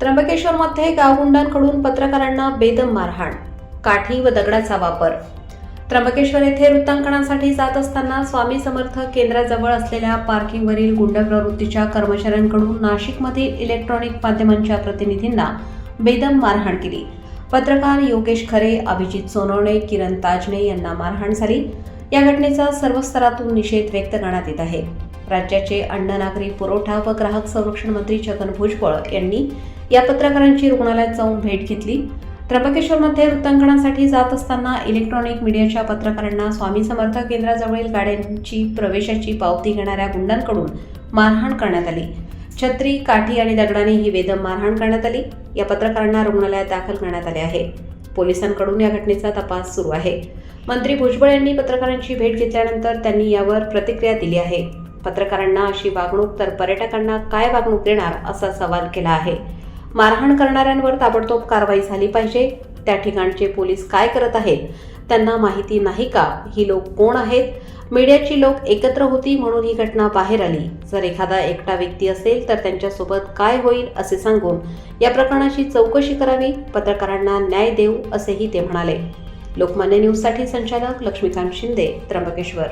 त्र्यंबकेश्वरमध्ये गावगुंडांकडून पत्रकारांना बेदम मारहाण, काठी व दगडाचा वापर। त्र्यंबकेश्वर येथे वृत्तांकनासाठी जात असताना स्वामी समर्थ केंद्राजवळ असलेल्या पार्किंगवरील गुंड प्रवृत्तीच्या कर्मचाऱ्यांकडून नाशिकमधील इलेक्ट्रॉनिक माध्यमांच्या प्रतिनिधींना बेदम मारहाण केली। पत्रकार योगेश खरे, अभिजित सोनवणे, किरण ताजने यांना मारहाण झाली। या घटनेचा सर्व स्तरातून निषेध व्यक्त करण्यात येत आहे। राज्याचे अन्न नागरी पुरवठा व ग्राहक संरक्षण मंत्री छगन भुजबळ यांनी या पत्रकारांची रुग्णालयात जाऊन भेट घेतली। त्र्यंबकेश्वरमध्ये वृत्तांकनासाठी जात असताना इलेक्ट्रॉनिक मीडियाच्या पत्रकारांना स्वामी समर्थ केंद्राजवळील गाड्यांची प्रवेशाची पावती घेणाऱ्या गुंडांकडून मारहाण करण्यात आली। छत्री, काठी आणि दगडाने ही बेदम मारहाण करण्यात आली। या पत्रकारांना रुग्णालयात दाखल करण्यात आले आहे। पोलिसांकडून या घटनेचा तपास सुरू आहे। मंत्री भुजबळ यांनी पत्रकारांची भेट घेतल्यानंतर त्यांनी यावर प्रतिक्रिया दिली आहे। पत्रकारांना अशी वागणूक तर पर्यटकांना काय वागणूक देणार असा सवाल केला आहे। मारहाण करणाऱ्यांवर ताबडतोब कारवाई झाली पाहिजे। त्या ठिकाणचे पोलीस काय करत आहेत, त्यांना माहिती नाही का? ही लोक कोण आहेत? मीडियाची लोक एकत्र होती म्हणून ही घटना बाहेर आली। जर एखादा एकटा व्यक्ती असेल तर त्यांच्यासोबत काय होईल असे सांगून या प्रकरणाची चौकशी करावी, पत्रकारांना न्याय देऊ असेही ते म्हणाले। लोकमान्य न्यूजसाठी संचालक लक्ष्मीकांत शिंदे, त्र्यंबकेश्वर।